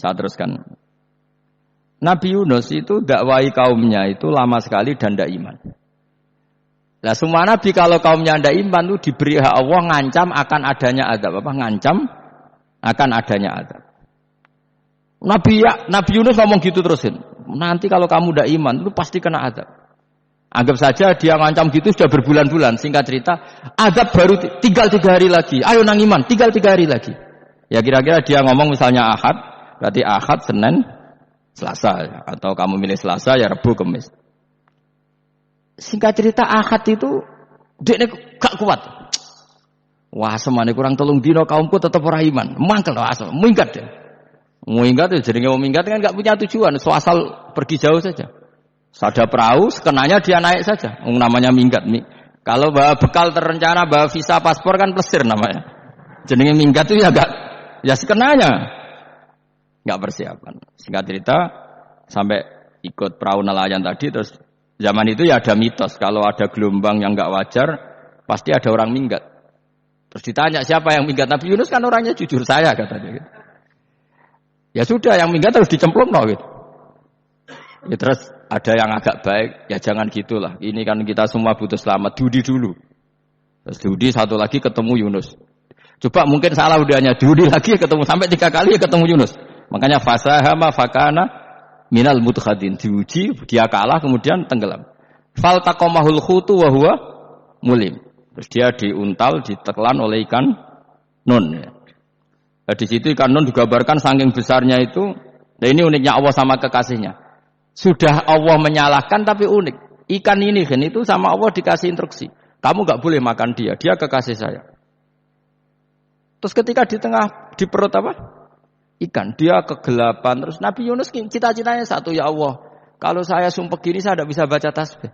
Saya teruskan. Nabi Yunus itu dakwai kaumnya itu lama sekali dan tidak iman. Nah semua nabi kalau kaumnya tidak iman itu diberi hak Allah ngancam akan adanya azab. Apa? Ngancam akan adanya azab. Nabi Yunus ngomong gitu terusin. Nanti kalau kamu tidak iman itu pasti kena azab. Anggap saja dia ngancam gitu sudah berbulan-bulan. Singkat cerita, azab baru tinggal 3 hari lagi. Ayo nang iman, tinggal 3 hari lagi. Ya kira-kira dia ngomong misalnya Ahad, berarti Ahad, Senin, Selasa. Atau kamu milih Selasa, ya Rabu, Kamis. Singkat cerita Ahad itu, dia gak kuat. Wah semane kurang 3 dino kaumku tetap ora iman. Mangkel asal, minggat deh. Minggat ya jadi minggat kan gak punya tujuan. So asal pergi jauh saja. Ada perahu, sekenanya dia naik saja. Namanya minggat. Kalau bawa bekal terencana, bawa visa, paspor kan plesir namanya. Jenenge minggat itu ya gak, ya sekenanya. Gak persiapan. Singkat cerita, sampai ikut perahu nelayan tadi, terus zaman itu ya ada mitos. Kalau ada gelombang yang gak wajar, pasti ada orang minggat. Terus ditanya siapa yang minggat. Nabi Yunus kan orangnya jujur saya katanya. Gitu. Ya sudah, yang minggat harus dicemplung gitu. Ya terus ada yang agak baik, ya jangan gitulah. Ini kan kita semua butuh selamat. Dudi dulu. Terus Dudi satu lagi ketemu Yunus. Coba mungkin salah udahnya. Dudi lagi ketemu sampai 3 kali ketemu Yunus. Makanya fasahama fakana minal mudkhadin. Diuji, dia kalah kemudian tenggelam. Faltaqamahul khutu wa huwa mulim. Terus dia diuntal, ditelan oleh ikan nun. Nah, di situ ikan nun digambarkan saking besarnya itu. Nah ini uniknya Allah sama kekasihnya. Sudah Allah menyalahkan tapi unik. Ikan ini kan itu sama Allah dikasih instruksi. Kamu gak boleh makan dia. Dia kekasih saya. Terus ketika di tengah di perut apa? Ikan. Dia kegelapan. Terus Nabi Yunus cita-citanya satu, ya Allah. Kalau saya sumpah gini saya tidak bisa baca tasbih.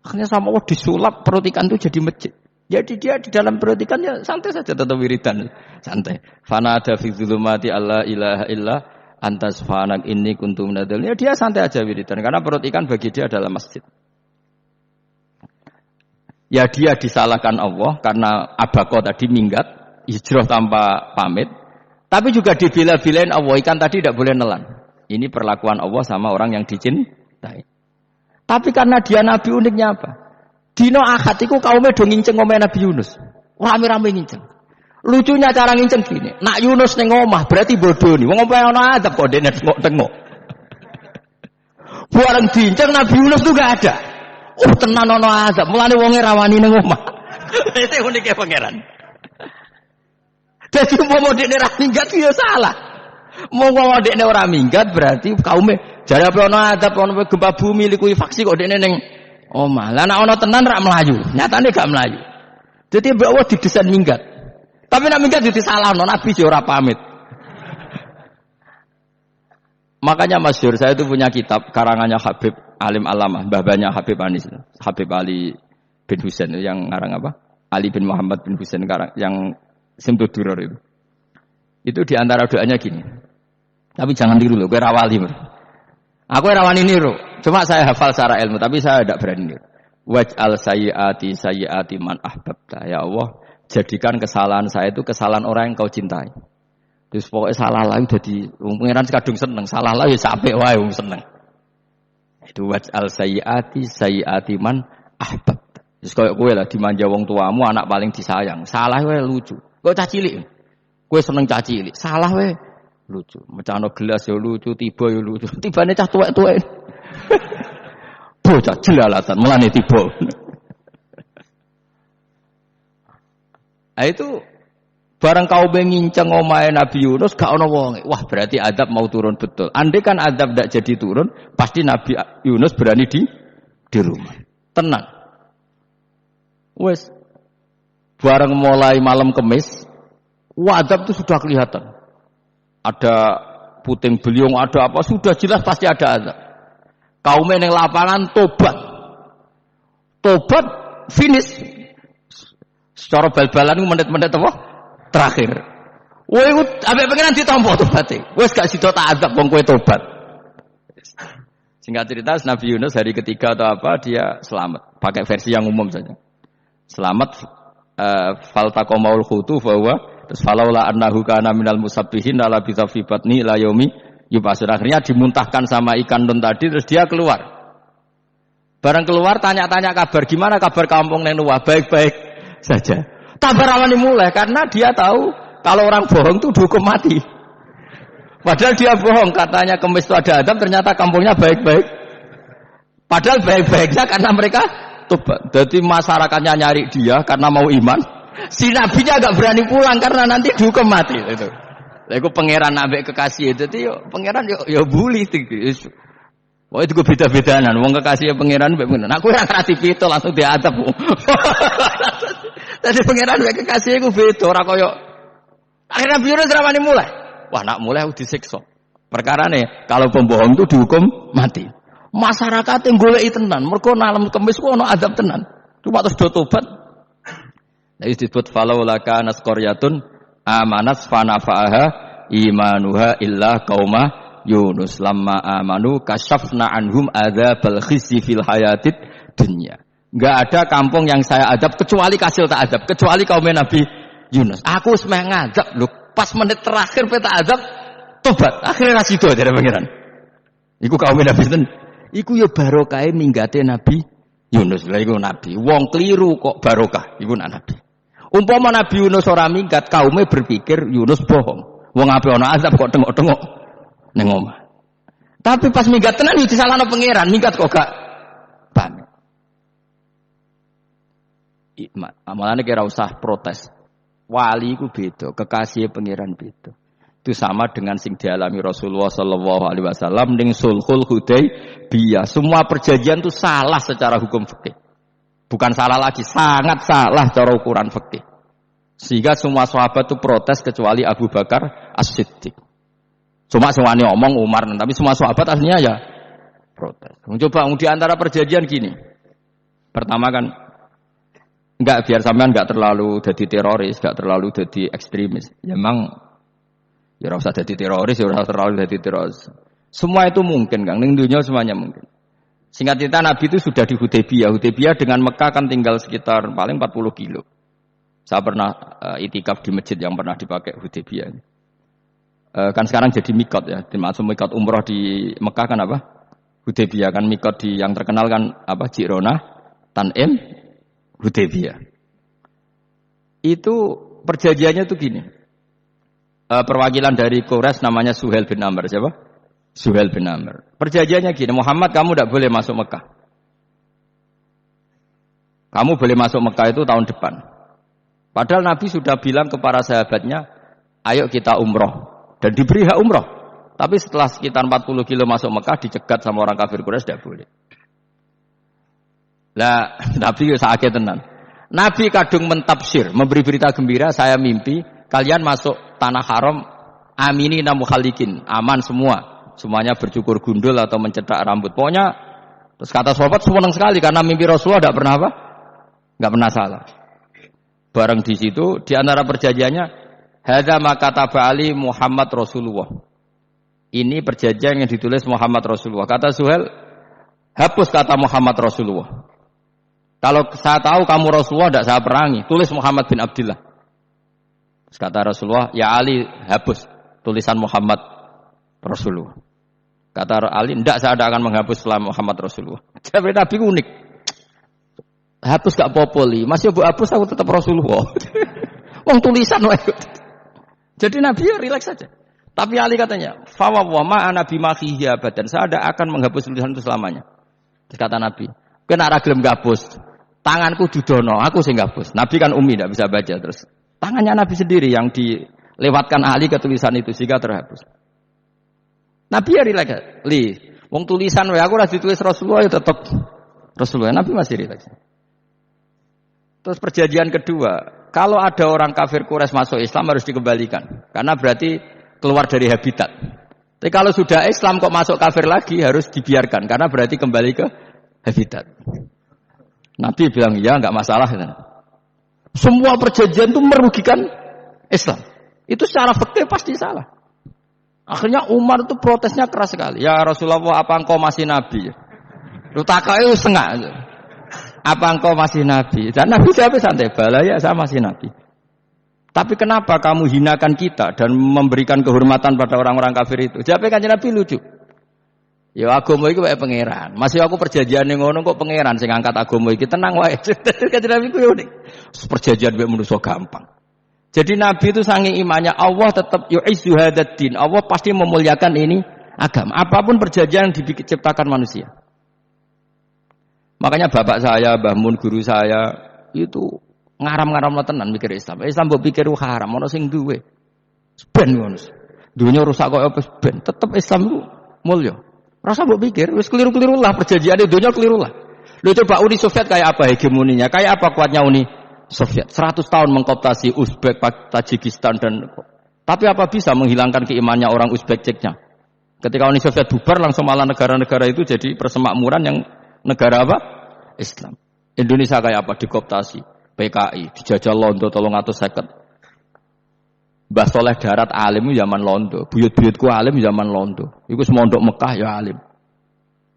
Akhirnya sama Allah disulap perut ikan itu jadi masjid. Jadi dia di dalam perut ikan ya santai saja tetap wiridan. Santai. Fana ada fi dzulumati alla ilaha illa antas fanak ini kuntum nadal. Ya dia santai aja wiridan karena perut ikan bagi dia adalah masjid. Ya dia disalahkan Allah karena abako tadi minggat, hijrah tanpa pamit. Tapi juga dibela-belain Allah, ikan tadi tidak boleh nelan. Ini perlakuan Allah sama orang yang dicintai. Tapi karena dia nabi uniknya apa? Dino Ahad iku kaume do nginceng omah Nabi Yunus. Rame-rame nginceng. Lucunya cara nginceng gini, nak Yunus ning omah berarti bodoh nih. Wong omahe ana adab kok dene tengok-tengok. Bareng diinceng Nabi Yunus tuh gak ada. Tenan ana adab, mulane wonge rawani ning omah. Itu unike pangeran. Dadi umpama dekne ra minggat ya salah. Mau dekne ora minggat berarti kaume jare apa ana adab ana gempa bumi likuwi faksi kok dekne ning omah. Lah nek ana tenan ra melayu, nyatane gak melayu. Dadi mbok Allah didesain minggat. Tapi nak minggat jadi salah, Nabi ora pamit. Makanya masyhur, saya itu punya kitab karangannya Habib Alim Alamah, mbah-mbahnya Habib Anis, Habib Ali bin Husain yang ngarang apa? Ali bin Muhammad bin Husain yang Simtud Duror itu. Itu di antara doanya gini. Tapi jangan tiru loh, gue rawali. Aku rawani niru. Cuma saya hafal secara ilmu, tapi saya tidak berani niru. Waj'al sayyiati man ahbabta. Ya Allah, jadikan kesalahan saya itu kesalahan orang yang kau cintai. Terus pokoknya salah lah jadi pangeran kadung seneng, salah lah ya sampai wae wong seneng. Itu waj'al sayyiati man ahbab. Terus koyo kowe lah dimanja wong tuamu, anak paling disayang. Salah wae lucu. Kok cah cilik. Kowe seneng cah cilik, salah wae lucu. Mecano gelas ya lucu, tiba ya lucu. Tibane cah tuwek-tuwek. Bocah jelalatan mulane tiba. Nah itu barang kau nginceng omahe Nabi Yunus gak ana wong. Wah, berarti adab mau turun betul. Andai kan adab tidak jadi turun, pasti Nabi Yunus berani di rumah. Tenang. Wes barang mulai malam Kamis, adab itu sudah kelihatan. Ada puting beliung, ada apa sudah jelas pasti ada adab. Kaum yang lapangan tobat finish. Secara bal-balan menit-menit apa? Terakhir. Woi, ambek pengenan ditampa tobaté. Wis gak sida tak azab wong kowe tobat. Singkat cerita Nabi Yunus hari ketiga atau apa dia selamat. Pakai versi yang umum saja. Selamat faltaqamaul khutu bahwa Terus falaula annahu kana minal musabbihin la bisa fi batni la yaumi yub'atsun. Akhirnya dimuntahkan sama ikan nun tadi terus dia keluar. Barang keluar tanya-tanya kabar, gimana kabar kampung neng Nuwah? Baik-baik saja. Kabar awalnya mulai karena dia tahu kalau orang bohong itu dihukum mati. Padahal dia bohong, katanya kemis itu ada Adam, ternyata kampungnya baik-baik. Padahal baik-baiknya karena mereka tobat. Jadi masyarakatnya nyari dia karena mau iman. Si nabinya agak berani pulang karena nanti dihukum mati. Itu. Lalu pangeran ambek kekasih itu, pangeran yo bully. Wah itu beda-bedaan. Wong kekasih pangeran ambek pangeran. Aku yang kreatif itu langsung diadab. Jadi pangeran ambek kekasih itu beda. Orang koyo. Akhirnya Yunus ramani mulai. Wah nak mulai disiksa. Perkara nih kalau pembohong itu dihukum mati. Masyarakat yang golek tenan. Mergo nalem kemis ku ono adab tenan. Cuma terus do tobat. Nah disebut falaula kana qaryatun amanat fanafa'aha imanuha illa qauma Yunus lamma amanu kasyafna anhum adzabal khizi fil hayatid dunya. Enggak ada kampung yang saya adab kecuali kasil tak adab, kecuali kaum Nabi Yunus. Aku wis meh ngadab lho, pas menit terakhir peta adab tobat, akhirnya ra sida dari pangeran. Iku kaum Nabi sinten? Iku ya barokah minggate Nabi Yunus. Lha iku nabi. Wong kliru kok barokah, iku nabi. Umpama Nabi Yunus ora minggat, kaume berpikir Yunus bohong. Wong ape ana azab kok tengok-tengok ning omah. Tapi pas minggat tenan yo disalahno pangeran, minggat kok gak pamit. Amalane kira usah protes. Wali iku beda, kekasih pangeran beda. Itu sama dengan sing dialami Rasulullah sallallahu alaihi wasallam ning Sulhul Hudaybiyah. Semua perjanjian itu salah secara hukum fikih. Bukan salah lagi, sangat salah cara ukuran fikih. Sehingga semua sahabat itu protes kecuali Abu Bakar As-Siddiq. Cuma semuanya omong Umar, tapi semua sahabat aslinya ya protes. Coba di antara perjanjian gini. Pertama kan enggak biar sampean enggak terlalu jadi teroris, enggak terlalu jadi ekstremis. Ya memang ya ora usah jadi teroris, ya ora terlalu jadi teroris. Semua itu mungkin, Kang. Ning dunia semuanya mungkin. Singkat cerita Nabi itu sudah di Hudaybiyah. Hudaybiyah dengan Mekah kan tinggal sekitar paling 40 kilo. Saya pernah itikaf di masjid yang pernah dipakai Hudaybiyah. Kan sekarang jadi mikot ya. Dimaksud mikot umroh di Mekah kan apa? Hudaybiyah kan mikot di yang terkenal kan apa? Ji'ronah, Tan'im, Hudaybiyah. Itu perjanjiannya tuh gini. Perwakilan dari Quraisy namanya Suhail bin Amr. Siapa? Suhail bin Amr. Perjanjiannya gini, Muhammad kamu tidak boleh masuk Mekah. Kamu boleh masuk Mekah itu tahun depan. Padahal Nabi sudah bilang kepada sahabatnya, ayo kita umroh. Dan diberi hak umroh. Tapi setelah sekitar 40 kilo masuk Mekah, dicegat sama orang kafir Quraisy, tidak boleh. Lah, Nabi sakit tenan. Nabi kadung mentafsir, memberi berita gembira, saya mimpi, kalian masuk tanah haram, amini namukhalikin, aman semua. Semuanya bercukur gundul atau mencetak rambut. Pokoknya, terus kata sahabat senang sekali karena mimpi Rasulullah tidak pernah apa? Tidak pernah salah. Bareng di situ, di antara perjanjiannya, hadza ma kataba ali Muhammad Rasulullah. Ini perjanjian yang ditulis Muhammad Rasulullah. Kata Suhail, hapus kata Muhammad Rasulullah. Kalau saya tahu kamu Rasulullah, tidak saya perangi. Tulis Muhammad bin Abdullah. Terus kata Rasulullah, ya Ali, hapus tulisan Muhammad Rasulullah. Kata Ali, tidak saya akan menghapus setelah Muhammad Rasulullah. Jadi Nabi unik. Hapus gak popoli, masih bu hapus aku tetap Rasulullah. Wong tulisan wae. Jadi Nabi ya rileks saja. Tapi Ali katanya, fa wa ma ana bimakhihi abadan. Saya tidak akan menghapus tulisan itu selamanya. Terus kata Nabi, kena ra gelem ngapus. Tanganku dudono, aku sing ngapus. Nabi kan umi tidak bisa baca terus. Tangannya Nabi sendiri yang dilewatkan Ali ke tulisan itu sehingga terhapus. Nabi ya rileks. Wong tulisan wae aku ora ditulis Rasulullah ya tetap Rasulullah. Nabi masih rileks. Terus perjanjian kedua, kalau ada orang kafir Quraisy masuk Islam harus dikembalikan karena berarti keluar dari habitat. Tapi kalau sudah Islam kok masuk kafir lagi harus dibiarkan karena berarti kembali ke habitat. Nabi bilang ya enggak masalah. Semua perjanjian itu merugikan Islam. Itu secara fikih pasti salah. Akhirnya Umar itu protesnya keras sekali. Ya Rasulullah, apa engkau masih nabi? Lu takai setengah. Apa engkau masih nabi? Dan Nabi jawab santai, bala ya saya masih nabi. Tapi kenapa kamu hinakan kita dan memberikan kehormatan pada orang-orang kafir itu? Jawabnya Kanjeng Nabi lucu. Ya agama iki wae pangeran. Masih aku perjanjian ning ngono kok pangeran sing ngangkat agama iki tenang wae. Kanjeng Nabi ku unik. Perjanjian wae manusa gampang. Jadi Nabi itu saking imannya Allah tetap yu'izzu hadzal-din. Allah pasti memuliakan ini agama. Apapun perjanjian yang diciptakan manusia. Makanya bapak saya, Mbah Mun guru saya itu ngaram-ngaram tenan mikir Islam. Islam mbok pikir haram, ono sing duwe. Ben ngono. Dunya rusak kok apa ben. Tetep Islam itu mulya. Rasa mbok pikir wis keliru-keliru lah perjanjiane dunya keliru lah. Lho coba Uni Soviet kayak apa hegemoninya? Kayak apa kuatnya Uni Soviet? 100 tahun mengkooptasi Uzbek, Tajikistan dan tapi apa bisa menghilangkan keimannya orang Uzbek Ceknya? Ketika Uni Soviet bubar langsung malah negara-negara itu jadi persemakmuran yang negara apa? Islam. Indonesia kayak apa? Dikooptasi. PKI, dijajah Londo 350. Mbah Soleh Darat alim zaman Londo, buyut-buyutku alim zaman Londo. Iku semondok Mekah ya alim.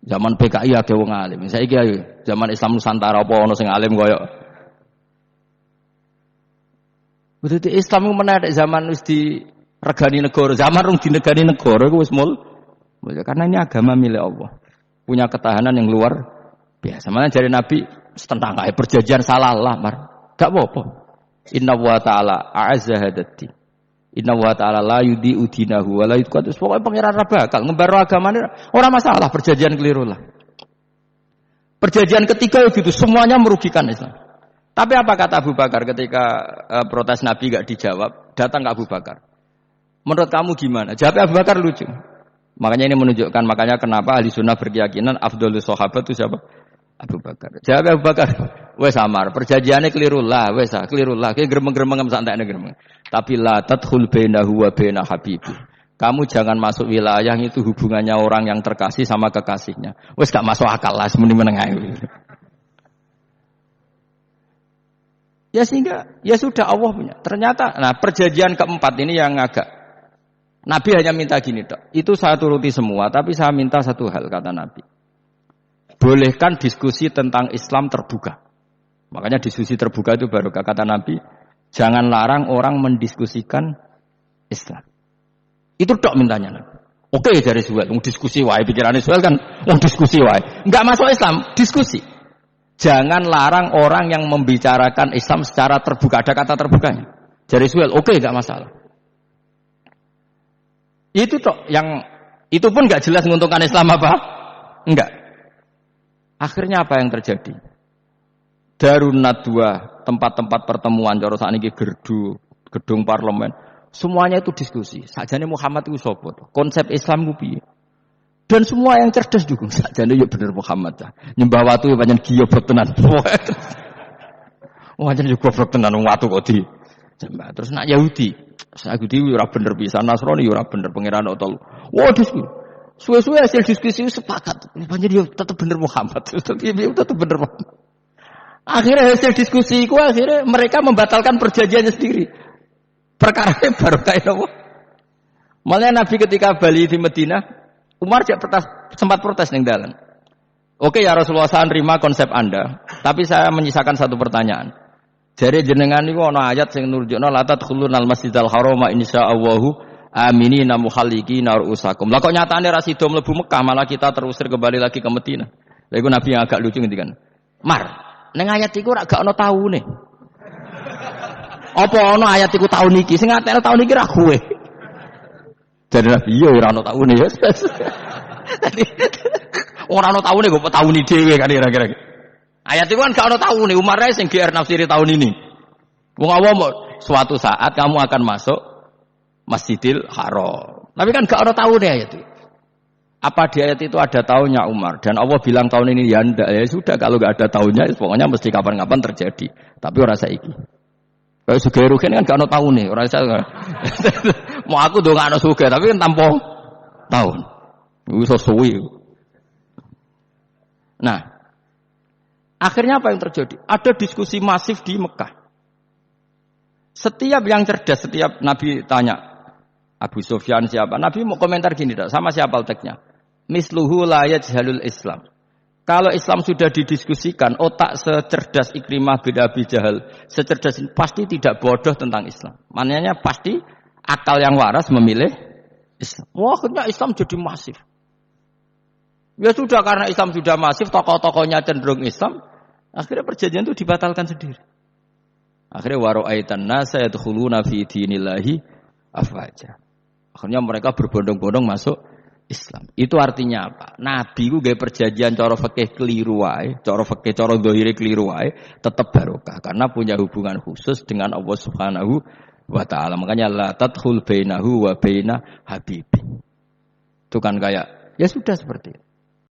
Zaman PKI akeh wong alim. Saiki ayo zaman Islam Nusantara apa ono sing alim koyo. Berarti Islam ku menarik zaman wis diregani negara, zaman rung dinegani negara iku wis mul. Karena ini agama milik Allah. Punya ketahanan yang luar biasa. Mana dari Nabi tentang kayak perjanjian salah lah, mar. Gak apa-apa. Inna wa ta'ala a'azza hadati. Inna wa ta'ala la yudhi'u dinahu wa la yudqatu. Pokoknya pangeran ra bakal ngembaro agamane ora masalah perjanjian keliru lah. Perjanjian ketiga gitu semuanya merugikan Islam. Tapi apa kata Abu Bakar ketika protes Nabi enggak dijawab, datang ke Abu Bakar. Menurut kamu gimana? Jawab Abu Bakar lucu. Makanya ini menunjukkan makanya kenapa ahli sunnah berkeyakinan afdhalus sahabat itu siapa? Abu Bakar. Jawab Abu Bakar, wes samar, perjanjiannya keliru lah, wes keliru lah. Kayak gremeng-gremeng santai gremeng. Tapi la tadkhul bainahu wa baina habibi. Kamu jangan masuk wilayah itu hubungannya orang yang terkasih sama kekasihnya. Wes gak masuk akal lah, semuni menengah. Ya sehingga ya sudah Allah punya. Ternyata, nah perjanjian keempat ini yang agak Nabi hanya minta gini, Dok. Itu saya turuti semua, tapi saya minta satu hal kata Nabi. Bolehkan diskusi tentang Islam terbuka. Makanya diskusi terbuka itu baru kata Nabi, jangan larang orang mendiskusikan Islam. Itu Dok mintanya Nabi. Oke dari Suhail, diskusi wae pikirannya Suhail kan, diskusi wae. Enggak masuk Islam, diskusi. Jangan larang orang yang membicarakan Islam secara terbuka. Ada kata terbukanya. Dari Suhail, oke enggak masalah. Itu Dok yang itu pun enggak jelas menguntungkan Islam apa? Enggak. Akhirnya apa yang terjadi? Darun Nadwa, tempat-tempat pertemuan cara sakniki gerdu, gedung parlemen, semuanya itu diskusi. Sakjane Muhammad itu sapa? Konsep Islam ku piye? Dan semua yang cerdas dukung sakjane ya bener Muhammad. Nyembah watu ya pancen goblok tenan. Wah, pancen goblok tenan wong watu kok di. Terus nak Yahudi ora bener pisan, Nasrani ora bener pangeran Allah. Wah, diskusi. Suwe-suwe hasil diskusi sepakat. Pancen yo tetep bener Muhammad. Tetep bener Muhammad. Akhirnya hasil diskusi itu akhirnya mereka membatalkan perjanjiannya sendiri. Perkara baru kayak apa? Malah Nabi ketika balik di Madinah, Umar sempat protes ning dalan. Oke ya Rasulullah, saya nerima konsep Anda, tapi saya menyisakan satu pertanyaan. Jadi jenengan niku ana ayat sing nunjukna la tadkhulunal masjidal harama insyaallahu aminina muhallikina ru'usakum. Lah kok nyatane ra sida mlebu Mekah, malah kita terusir kembali lagi ke Madinah. Lha iku Nabi yang agak lucu ngendikan. Mar, ning ayat iku ra gak ana taune. Apa ana ayat iku taun iki? Sing ngatekno taun iki ra kowe. Jadi Nabi yo ora ana taune ya. Ora ana taune kok tauni dhewe kan kira-kira. Ayat itu kan gak ana taune, Umar ae sing GR nafsiri tahun ini. Wong awam suatu saat kamu akan masuk Masjidil Haram. Tapi kan gak ada tahunnya ayat itu. Apa di ayat itu ada tahunnya Umar? Dan Allah bilang tahun ini ya ndak. Ya sudah kalau gak ada tahunnya pokoknya mesti kapan-kapan terjadi. Tapi ora saiki. Kayak sugih rugen kan gak ada tahunnya. Ora saya. Mau aku dong gak ada sugih tapi kan tanpa tahun. Iso suwi. Nah, akhirnya apa yang terjadi? Ada diskusi masif di Mekah. Setiap yang cerdas, setiap Nabi tanya Abu Sufyan siapa? Nabi mau komentar gini, sama siapa teksnya? Misluhu la yajhalul Islam. Kalau Islam sudah didiskusikan, otak secerdas Ikrimah bin Abi Jahal, secerdas ini pasti tidak bodoh tentang Islam. Maknanya pasti akal yang waras memilih Islam. Wah, akhirnya Islam jadi masif. Ya sudah, karena Islam sudah masif, tokoh-tokohnya cenderung Islam, akhirnya perjanjian itu dibatalkan sendiri. Akhirnya waro'aitan nasa yadkhuluna fi dinillahi afwaja. Akhirnya mereka berbondong-bondong masuk Islam. Itu artinya apa? Nabi ku gawe perjanjian cara fikih keliru wae, cara fikih cara zahire keliru wae, tetap barokah karena punya hubungan khusus dengan Allah Subhanahu wa taala. Makanya la tadkhul bainahu wa baina habibin. Itu kan kayak ya sudah seperti itu.